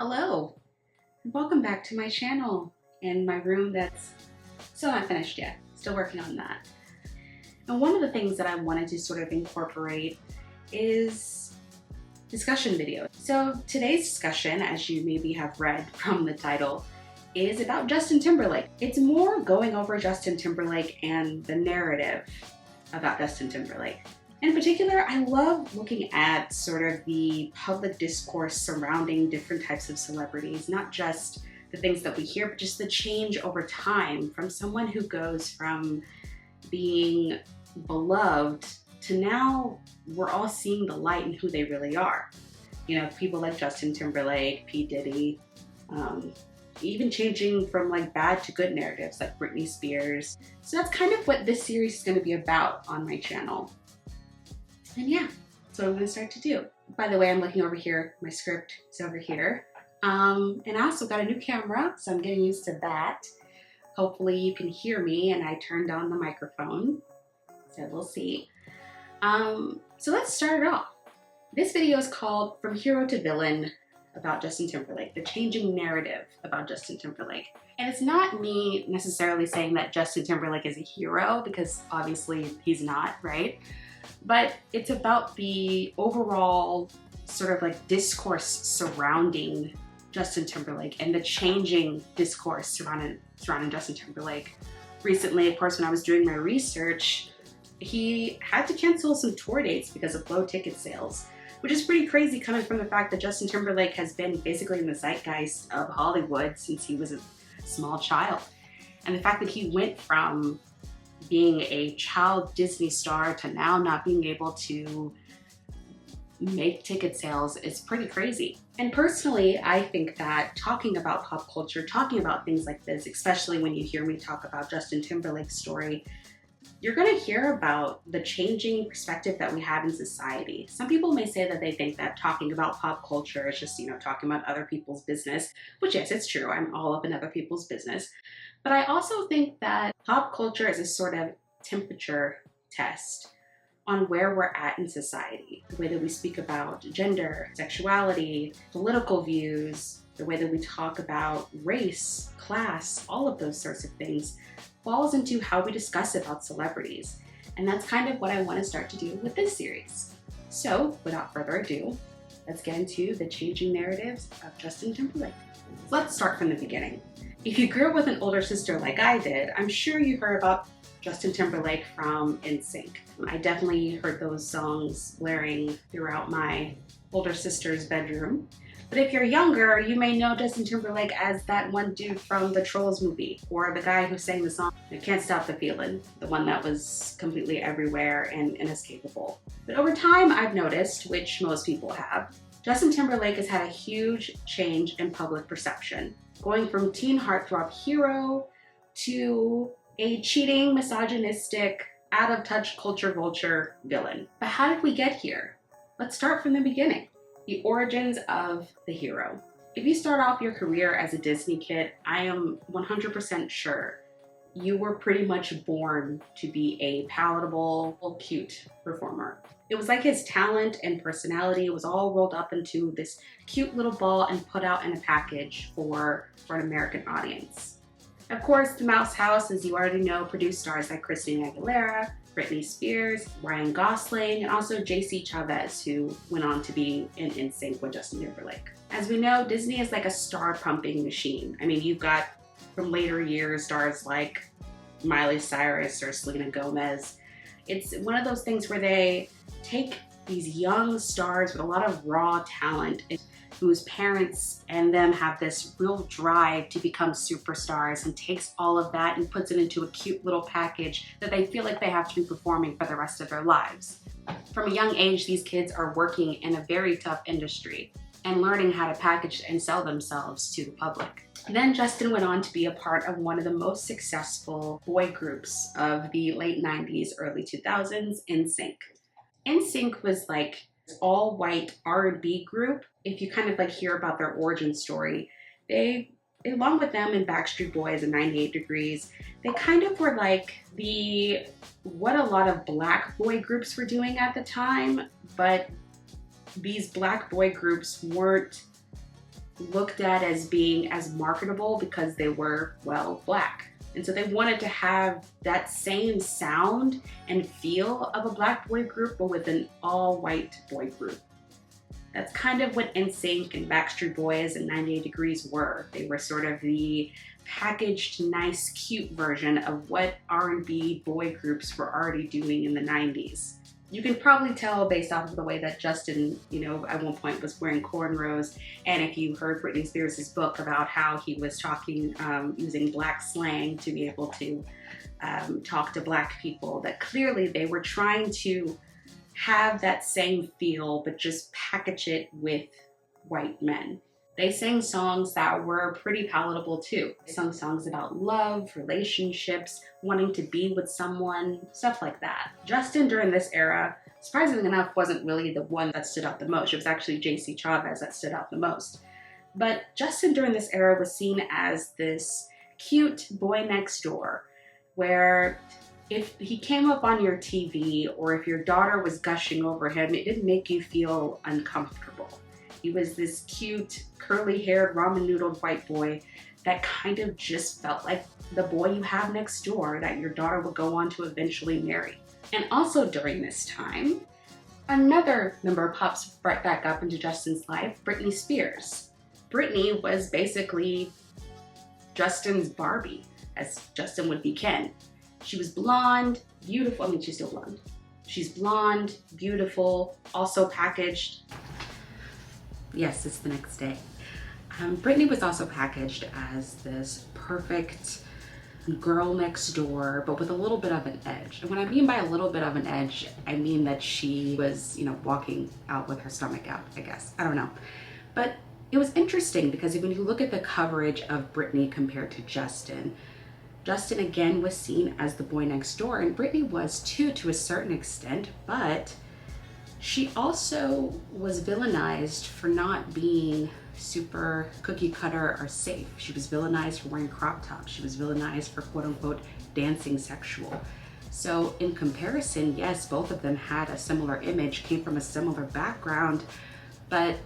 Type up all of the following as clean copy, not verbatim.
Hello, and welcome back to my channel in my room that's still not finished yet. Still working on that. And one of the things that I wanted to sort of incorporate is discussion videos. So today's discussion, as you maybe have read from the title, is about Justin Timberlake. It's more going over Justin Timberlake and the narrative about Justin Timberlake. In particular, I love looking at sort of the public discourse surrounding different types of celebrities, not just the things that we hear, but just the change over time from someone who goes from being beloved to now we're all seeing the light in who they really are. You know, people like Justin Timberlake, P. Diddy, even changing from like bad to good narratives like Britney Spears. So that's kind of what this series is going to be about on my channel. And yeah, that's what I'm going to start to do. By the way, I'm looking over here. My script is over here. And I also got a new camera, so I'm getting used to that. Hopefully you can hear me, and I turned on the microphone, so we'll see. So let's start it off. This video is called From Hero to Villain about Justin Timberlake, the changing narrative about Justin Timberlake. And it's not me necessarily saying that Justin Timberlake is a hero, because obviously he's not, right? But it's about the overall sort of like discourse surrounding Justin Timberlake and the changing discourse surrounding Justin Timberlake. Recently, of course, when I was doing my research, he had to cancel some tour dates because of low ticket sales, which is pretty crazy coming from the fact that Justin Timberlake has been basically in the zeitgeist of Hollywood since he was a small child. And the fact that he went from being a child Disney star to now not being able to make ticket sales is pretty crazy. And personally, I think that talking about pop culture, talking about things like this, especially when you hear me talk about Justin Timberlake's story, you're going to hear about the changing perspective that we have in society. Some people may say that they think that talking about pop culture is just, talking about other people's business, which yes, it's true. I'm all up in other people's business. But I also think that pop culture is a sort of temperature test on where we're at in society. The way that we speak about gender, sexuality, political views, the way that we talk about race, class, all of those sorts of things falls into how we discuss about celebrities. And that's kind of what I want to start to do with this series. So without further ado, let's get into the changing narratives of Justin Timberlake. Let's start from the beginning. If you grew up with an older sister like I did, I'm sure you heard about Justin Timberlake from NSYNC. I definitely heard those songs blaring throughout my older sister's bedroom. But if you're younger, you may know Justin Timberlake as that one dude from the Trolls movie, or the guy who sang the song I Can't Stop the Feeling, the one that was completely everywhere and inescapable. But over time, I've noticed, which most people have, Justin Timberlake has had a huge change in public perception, going from teen heartthrob hero to a cheating, misogynistic, out-of-touch culture vulture villain. But how did we get here? Let's start from the beginning. The origins of the hero. If you start off your career as a Disney kid, I am 100% sure you were pretty much born to be a palatable, cute performer. It was like his talent and personality was all rolled up into this cute little ball and put out in a package for an American audience. Of course, the Mouse House, as you already know, produced stars like Christina Aguilera, Britney Spears, Ryan Gosling, and also JC Chavez, who went on to be in NSYNC with Justin Timberlake. As we know, Disney is like a star-pumping machine. I mean, you've got from later years stars like Miley Cyrus or Selena Gomez. It's one of those things where they take these young stars with a lot of raw talent whose parents and them have this real drive to become superstars, and takes all of that and puts it into a cute little package that they feel like they have to be performing for the rest of their lives. From a young age, these kids are working in a very tough industry and learning how to package and sell themselves to the public. Then Justin went on to be a part of one of the most successful boy groups of the late 90s, early 2000s, NSYNC. NSYNC was like all-white R&B group. If you kind of like hear about their origin story, they, along with them and Backstreet Boys and 98 Degrees, they kind of were like what a lot of black boy groups were doing at the time, but these black boy groups weren't looked at as being as marketable because they were, well, Black. And so they wanted to have that same sound and feel of a Black boy group, but with an all-white boy group. That's kind of what NSYNC and Backstreet Boys and 98 Degrees were. They were sort of the packaged, nice, cute version of what R&B boy groups were already doing in the 90s. You can probably tell based off of the way that Justin, at one point was wearing cornrows, and if you heard Britney Spears' book about how he was talking, using Black slang to be able to talk to Black people, that clearly they were trying to have that same feel, but just package it with white men. They sang songs that were pretty palatable too. They sung songs about love, relationships, wanting to be with someone, stuff like that. Justin during this era, surprisingly enough, wasn't really the one that stood out the most. It was actually J.C. Chavez that stood out the most. But Justin during this era was seen as this cute boy next door, where if he came up on your TV or if your daughter was gushing over him, it didn't make you feel uncomfortable. He was this cute, curly-haired, ramen-noodled white boy that kind of just felt like the boy you have next door that your daughter would go on to eventually marry. And also during this time, another member pops right back up into Justin's life, Britney Spears. Britney was basically Justin's Barbie, as Justin would be Ken. She was blonde, beautiful. I mean, she's still blonde. She's blonde, beautiful, also packaged. Yes, it's the next day. Britney was also packaged as this perfect girl next door, but with a little bit of an edge. And what I mean by a little bit of an edge, I mean that she was, walking out with her stomach out, I guess. I don't know. But it was interesting because when you look at the coverage of Britney compared to Justin, Justin again was seen as the boy next door, and Britney was too to a certain extent, but she also was villainized for not being super cookie cutter or safe. She was villainized for wearing crop tops. She was villainized for quote unquote dancing sexual. So in comparison, yes, both of them had a similar image, came from a similar background, but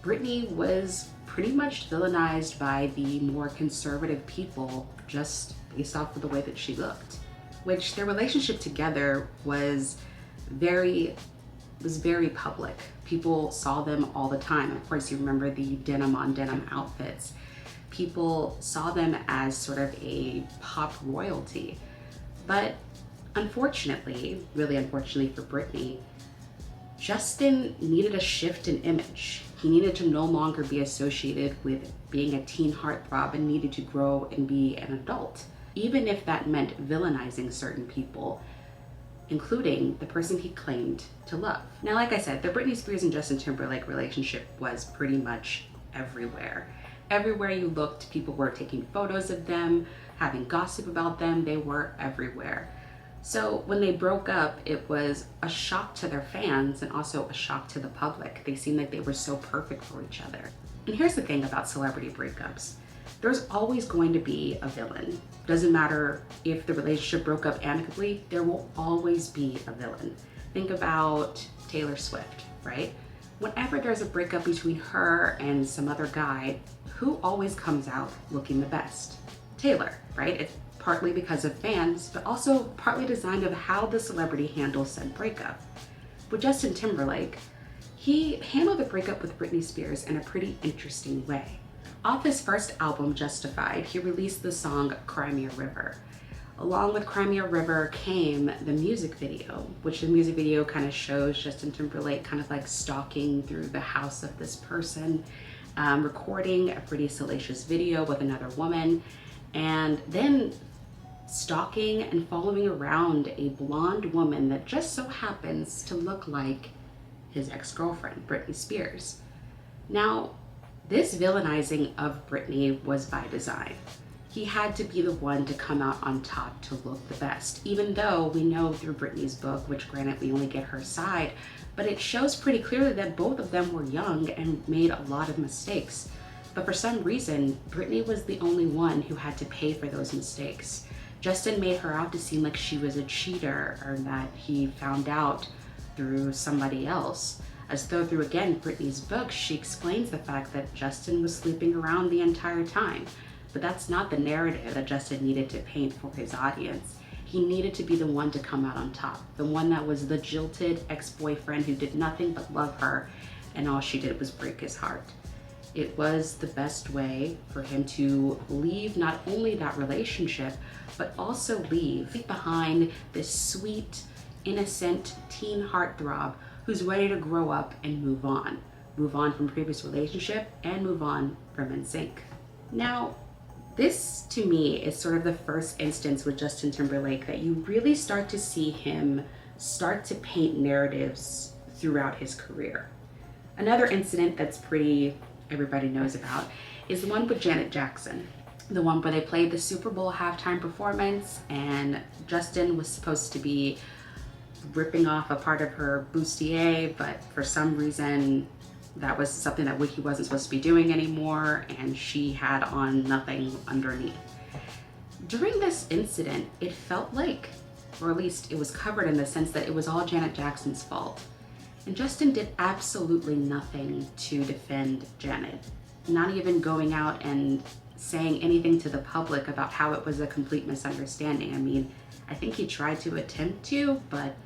Britney was pretty much villainized by the more conservative people just based off of the way that she looked, which their relationship together was very public. People saw them all the time. Of course, you remember the denim on denim outfits. People saw them as sort of a pop royalty. But unfortunately, really unfortunately for Britney, Justin needed a shift in image. He needed to no longer be associated with being a teen heartthrob and needed to grow and be an adult, even if that meant villainizing certain people, including the person he claimed to love. Now, like I said, the Britney Spears and Justin Timberlake relationship was pretty much everywhere. Everywhere you looked, people were taking photos of them, having gossip about them. They were everywhere. So when they broke up, it was a shock to their fans and also a shock to the public. They seemed like they were so perfect for each other. And here's the thing about celebrity breakups. There's always going to be a villain. Doesn't matter if the relationship broke up amicably, there will always be a villain. Think about Taylor Swift, right? Whenever there's a breakup between her and some other guy, who always comes out looking the best? Taylor, right? It's partly because of fans, but also partly designed of how the celebrity handles said breakup. With Justin Timberlake, he handled the breakup with Britney Spears in a pretty interesting way. Off his first album, Justified, he released the song Cry Me a River. Along with Cry Me a River came the music video, which the music video kind of shows Justin Timberlake kind of like stalking through the house of this person, recording a pretty salacious video with another woman, and then stalking and following around a blonde woman that just so happens to look like his ex-girlfriend, Britney Spears. Now, this villainizing of Britney was by design. He had to be the one to come out on top to look the best, even though we know through Britney's book, which granted we only get her side, but it shows pretty clearly that both of them were young and made a lot of mistakes. But for some reason, Britney was the only one who had to pay for those mistakes. Justin made her out to seem like she was a cheater or that he found out through somebody else. As though through, again, Britney's book, she explains the fact that Justin was sleeping around the entire time. But that's not the narrative that Justin needed to paint for his audience. He needed to be the one to come out on top, the one that was the jilted ex-boyfriend who did nothing but love her, and all she did was break his heart. It was the best way for him to leave not only that relationship, but also leave behind this sweet, innocent teen heartthrob who's ready to grow up and move on. Move on from previous relationship and move on from NSYNC. Now, this to me is sort of the first instance with Justin Timberlake that you really start to see him start to paint narratives throughout his career. Another incident that's everybody knows about is the one with Janet Jackson. The one where they played the Super Bowl halftime performance and Justin was supposed to be ripping off a part of her bustier, but for some reason that was something that he wasn't supposed to be doing anymore, and she had on nothing underneath. During this incident, it felt like, or at least it was covered in the sense that it was all Janet Jackson's fault. And Justin did absolutely nothing to defend Janet, not even going out and saying anything to the public about how it was a complete misunderstanding. I mean, I think he tried to attempt to, but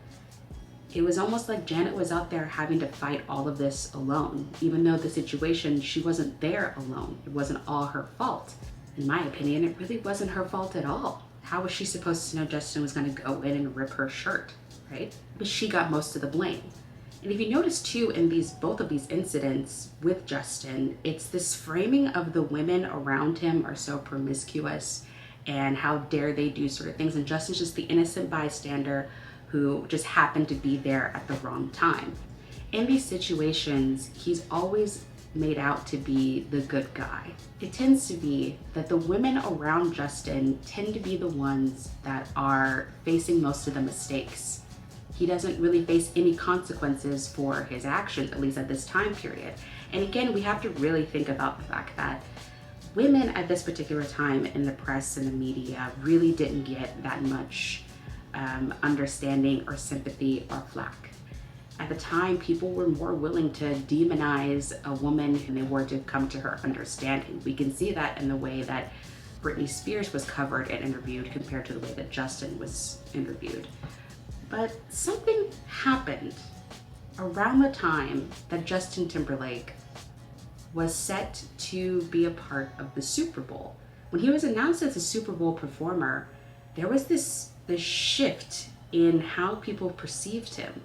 it was almost like Janet was out there having to fight all of this alone, even though the situation, she wasn't there alone. It wasn't all her fault. In my opinion, it really wasn't her fault at all. How was she supposed to know Justin was going to go in and rip her shirt, right? But she got most of the blame. And if you notice too, in both of these incidents with Justin, it's this framing of the women around him are so promiscuous and how dare they do sort of things. And Justin's just the innocent bystander who just happened to be there at the wrong time. In these situations, he's always made out to be the good guy. It tends to be that the women around Justin tend to be the ones that are facing most of the mistakes. He doesn't really face any consequences for his actions, at least at this time period. And again, we have to really think about the fact that women at this particular time in the press and the media really didn't get that much understanding or sympathy or flack. At the time, people were more willing to demonize a woman than they were to come to her understanding. We can see that in the way that Britney Spears was covered and interviewed compared to the way that Justin was interviewed. But something happened around the time that Justin Timberlake was set to be a part of the Super Bowl. When he was announced as a Super Bowl performer, there was this shift in how people perceived him.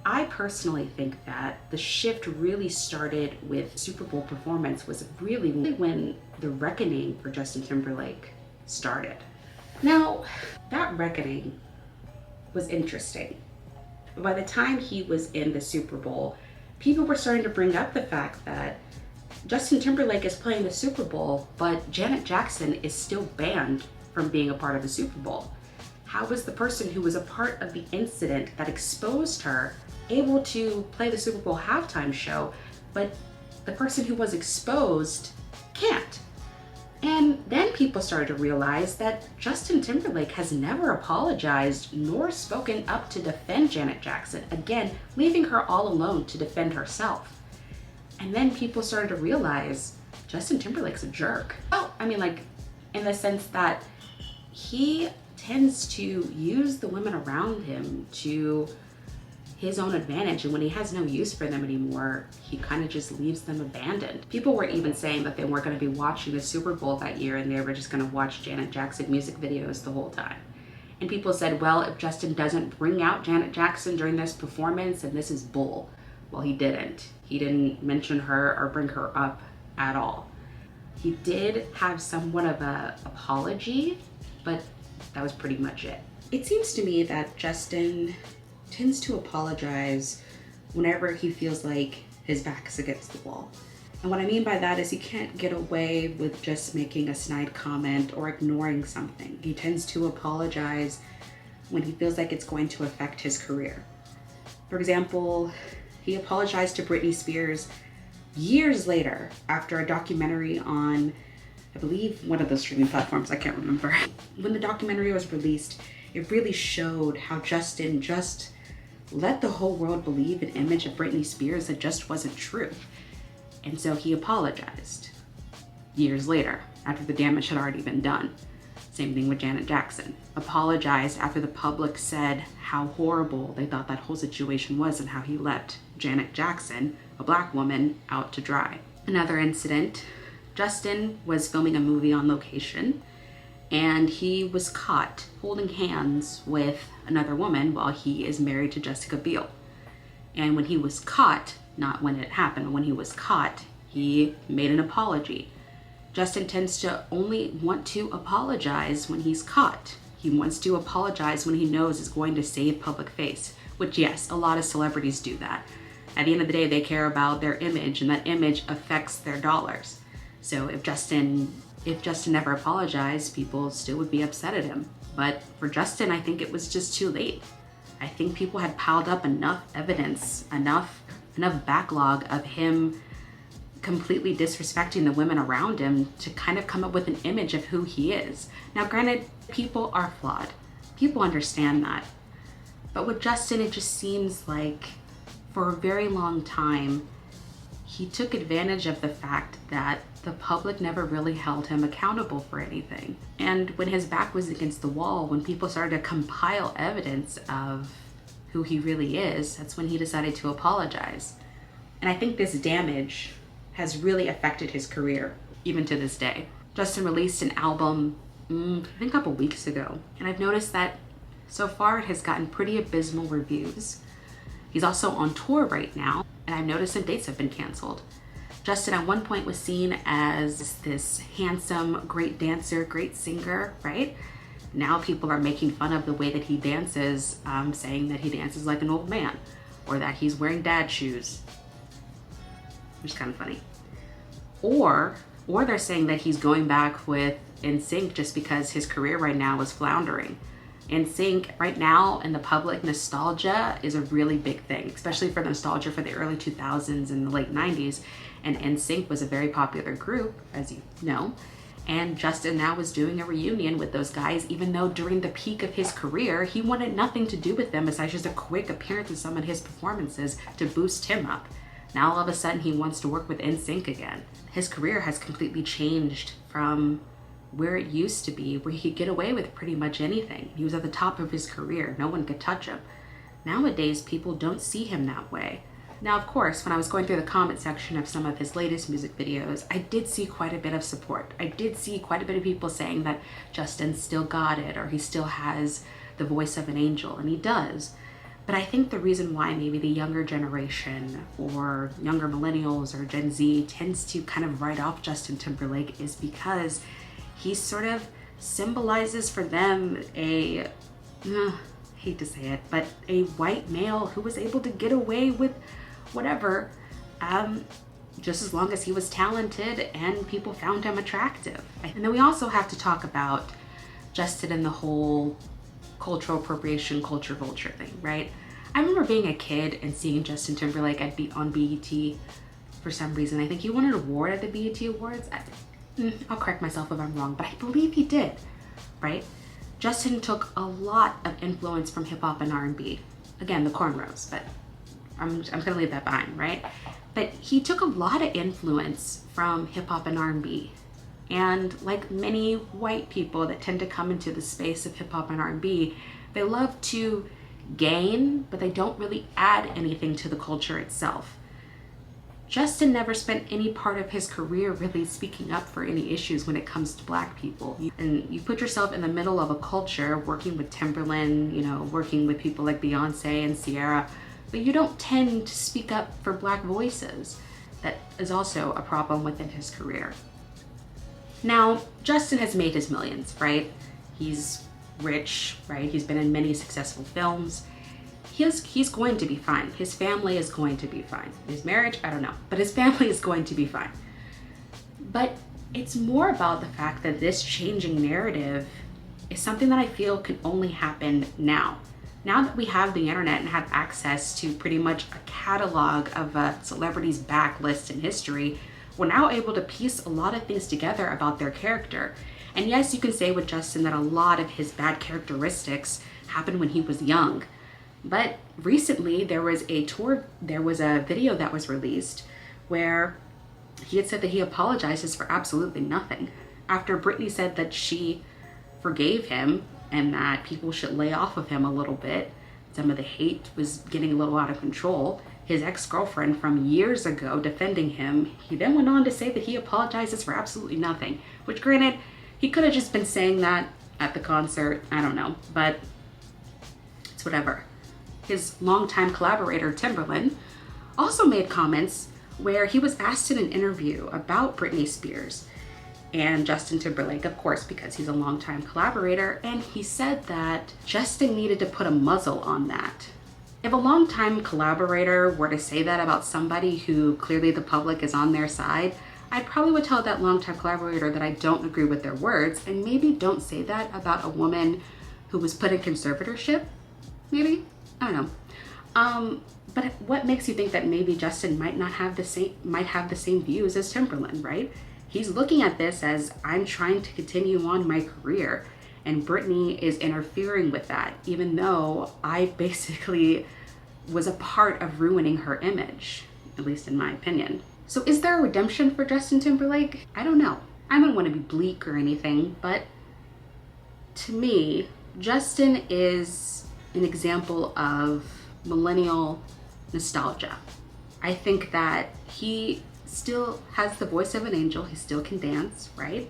I personally think that the shift really started with Super Bowl performance was really when the reckoning for Justin Timberlake started. Now, that reckoning was interesting. By the time he was in the Super Bowl, people were starting to bring up the fact that Justin Timberlake is playing the Super Bowl, but Janet Jackson is still banned from being a part of the Super Bowl. How was the person who was a part of the incident that exposed her able to play the Super Bowl halftime show, but the person who was exposed can't? And then people started to realize that Justin Timberlake has never apologized nor spoken up to defend Janet Jackson, again, leaving her all alone to defend herself. And then people started to realize Justin Timberlake's a jerk. Oh, I mean, like, in the sense that he tends to use the women around him to his own advantage, and when he has no use for them anymore, he kind of just leaves them abandoned. People were even saying that they weren't going to be watching the Super Bowl that year and they were just going to watch Janet Jackson music videos the whole time. And people said, well, if Justin doesn't bring out Janet Jackson during this performance, then this is bull. Well, he didn't. He didn't mention her or bring her up at all. He did have somewhat of an apology, but that was pretty much it. It seems to me that Justin tends to apologize whenever he feels like his back is against the wall. And what I mean by that is he can't get away with just making a snide comment or ignoring something. He tends to apologize when he feels like it's going to affect his career. For example, he apologized to Britney Spears years later after a documentary on, I believe, one of those streaming platforms, I can't remember. When the documentary was released, it really showed how Justin just let the whole world believe an image of Britney Spears that just wasn't true. And so he apologized years later, after the damage had already been done. Same thing with Janet Jackson. Apologized after the public said how horrible they thought that whole situation was and how he left Janet Jackson, a black woman, out to dry. Another incident, Justin was filming a movie on location and he was caught holding hands with another woman while he is married to Jessica Biel. And when he was caught, not when it happened, when he was caught, he made an apology. Justin tends to only want to apologize when he's caught. He wants to apologize when he knows it's going to save public face, which yes, a lot of celebrities do that. At the end of the day, they care about their image and that image affects their dollars. So if Justin never apologized, people still would be upset at him. But for Justin, I think it was just too late. I think people had piled up enough evidence, enough backlog of him completely disrespecting the women around him to kind of come up with an image of who he is. Now, granted, people are flawed. People understand that. But with Justin, it just seems like for a very long time, he took advantage of the fact that the public never really held him accountable for anything. And when his back was against the wall, when people started to compile evidence of who he really is, that's when he decided to apologize. And I think this damage has really affected his career, even to this day. Justin released an album, I think a couple weeks ago, and I've noticed that so far it has gotten pretty abysmal reviews. He's also on tour right now, and I've noticed some dates have been canceled. Justin at one point was seen as this handsome, great dancer, great singer, right? Now people are making fun of the way that he dances, saying that he dances like an old man, or that he's wearing dad shoes, which is kind of funny. Or they're saying that he's going back with NSYNC just because his career right now is floundering. NSYNC right now in the public, nostalgia is a really big thing, especially for nostalgia for the early 2000s and the late 90s. And NSYNC was a very popular group, as you know. And Justin now is doing a reunion with those guys, even though during the peak of his career, he wanted nothing to do with them besides just a quick appearance in some of his performances to boost him up. Now all of a sudden he wants to work with NSYNC again. His career has completely changed from where it used to be, where he could get away with pretty much anything. He was at the top of his career. No one could touch him. Nowadays, people don't see him that way. Now, of course, when I was going through the comment section of some of his latest music videos, I did see quite a bit of support. I did see quite a bit of people saying that Justin still got it, or he still has the voice of an angel, and he does. But I think the reason why maybe the younger generation or younger millennials or Gen Z tends to kind of write off Justin Timberlake is because he sort of symbolizes for them a, hate to say it, but a white male who was able to get away with whatever, just as long as he was talented and people found him attractive. And then we also have to talk about Justin and the whole cultural appropriation, culture vulture thing, right? I remember being a kid and seeing Justin Timberlake on BET for some reason. I think he won an award at the BET Awards. I'll correct myself if I'm wrong, but I believe he did, right? Justin took a lot of influence from hip hop and R&B. Again, the cornrows, but I'm gonna leave that behind, right? But he took a lot of influence from hip hop and R&B. And like many white people that tend to come into the space of hip hop and R&B, they love to gain, but they don't really add anything to the culture itself. Justin never spent any part of his career really speaking up for any issues when it comes to Black people. And you put yourself in the middle of a culture, working with Timberland, working with people like Beyonce and Sierra, but you don't tend to speak up for Black voices. That is also a problem within his career. Now, Justin has made his millions, right? He's rich, right? He's been in many successful films. He's going to be fine. His family is going to be fine. His marriage, I don't know, but his family is going to be fine. But it's more about the fact that this changing narrative is something that I feel can only happen now. Now that we have the internet and have access to pretty much a catalog of a celebrity's backlist in history, we're now able to piece a lot of things together about their character. And yes, you can say with Justin that a lot of his bad characteristics happened when he was young. But recently there was a video that was released where he had said that he apologizes for absolutely nothing. After Britney said that she forgave him and that people should lay off of him a little bit, some of the hate was getting a little out of control, his ex-girlfriend from years ago defending him, he then went on to say that he apologizes for absolutely nothing. Which, granted, he could have just been saying that at the concert, I don't know, but it's whatever. His longtime collaborator, Timberland, also made comments where he was asked in an interview about Britney Spears and Justin Timberlake, of course, because he's a longtime collaborator, and he said that Justin needed to put a muzzle on that. If a longtime collaborator were to say that about somebody who clearly the public is on their side, I probably would tell that longtime collaborator that I don't agree with their words, and maybe don't say that about a woman who was put in conservatorship, maybe? I don't know. But what makes you think that maybe Justin might have the same views as Timberland, right? He's looking at this as, I'm trying to continue on my career, and Britney is interfering with that, even though I basically was a part of ruining her image, at least in my opinion. So is there a redemption for Justin Timberlake? I don't know. I don't want to be bleak or anything, but to me, Justin is an example of millennial nostalgia. I think that he still has the voice of an angel. He still can dance, right?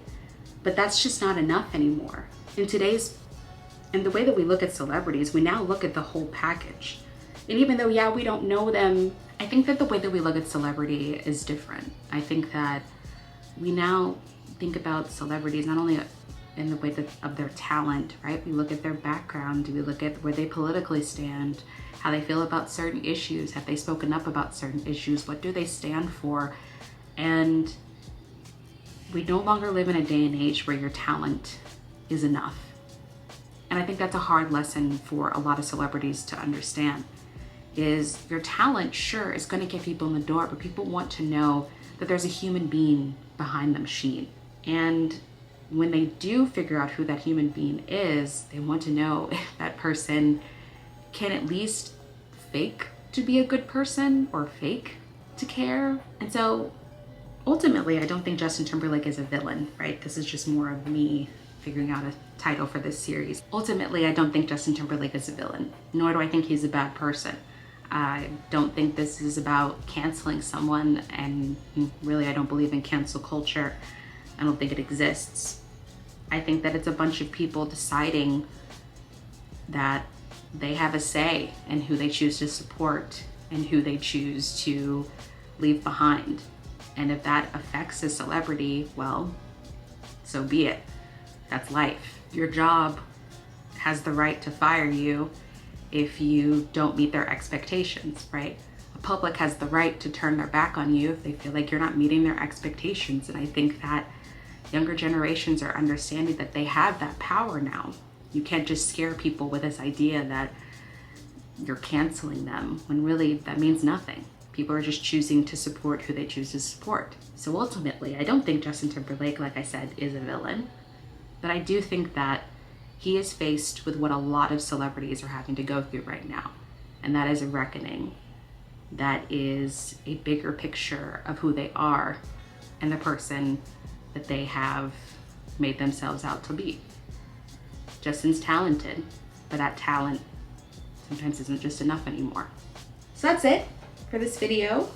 But that's just not enough anymore. In the way that we look at celebrities, we now look at the whole package. And even though, yeah, we don't know them, I think that the way that we look at celebrity is different. I think that we now think about celebrities not only in the way of their talent, right? We look at their background, we look at where they politically stand, how they feel about certain issues, have they spoken up about certain issues, what do they stand for? And we no longer live in a day and age where your talent is enough. And I think that's a hard lesson for a lot of celebrities to understand, is your talent, sure, is going to get people in the door, but people want to know that there's a human being behind the machine. And when they do figure out who that human being is, they want to know if that person can at least fake to be a good person or fake to care. And so ultimately, I don't think Justin Timberlake is a villain, right? This is just more of me figuring out a title for this series. Ultimately, I don't think Justin Timberlake is a villain, nor do I think he's a bad person. I don't think this is about canceling someone, and really I don't believe in cancel culture. I don't think it exists. I think that it's a bunch of people deciding that they have a say in who they choose to support and who they choose to leave behind. And if that affects a celebrity, well, so be it. That's life. Your job has the right to fire you if you don't meet their expectations, right? The public has the right to turn their back on you if they feel like you're not meeting their expectations. And I think that younger generations are understanding that they have that power now. You can't just scare people with this idea that you're canceling them when really that means nothing. People are just choosing to support who they choose to support. So ultimately, I don't think Justin Timberlake, like I said, is a villain, but I do think that he is faced with what a lot of celebrities are having to go through right now, and that is a reckoning. That is a bigger picture of who they are and the person that they have made themselves out to be. Justin's talented, but that talent sometimes isn't just enough anymore. So that's it for this video.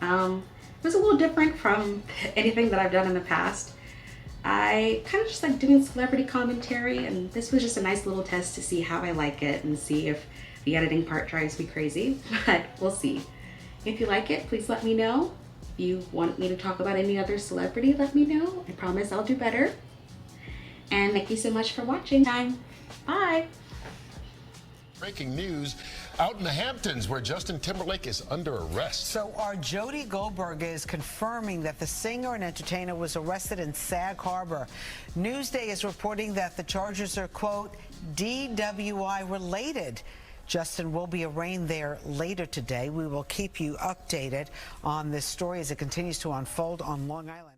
It was a little different from anything that I've done in the past. I kind of just like doing celebrity commentary, and this was just a nice little test to see how I like it and see if the editing part drives me crazy, but we'll see. If you like it, please let me know. If you want me to talk about any other celebrity, let me know. I promise I'll do better. And thank you so much for watching. Bye. Breaking news out in the Hamptons, where Justin Timberlake is under arrest. So our Jody Goldberg is confirming that the singer and entertainer was arrested in Sag Harbor. Newsday is reporting that the charges are, quote, DWI related. Justin will be arraigned there later today. We will keep you updated on this story as it continues to unfold on Long Island.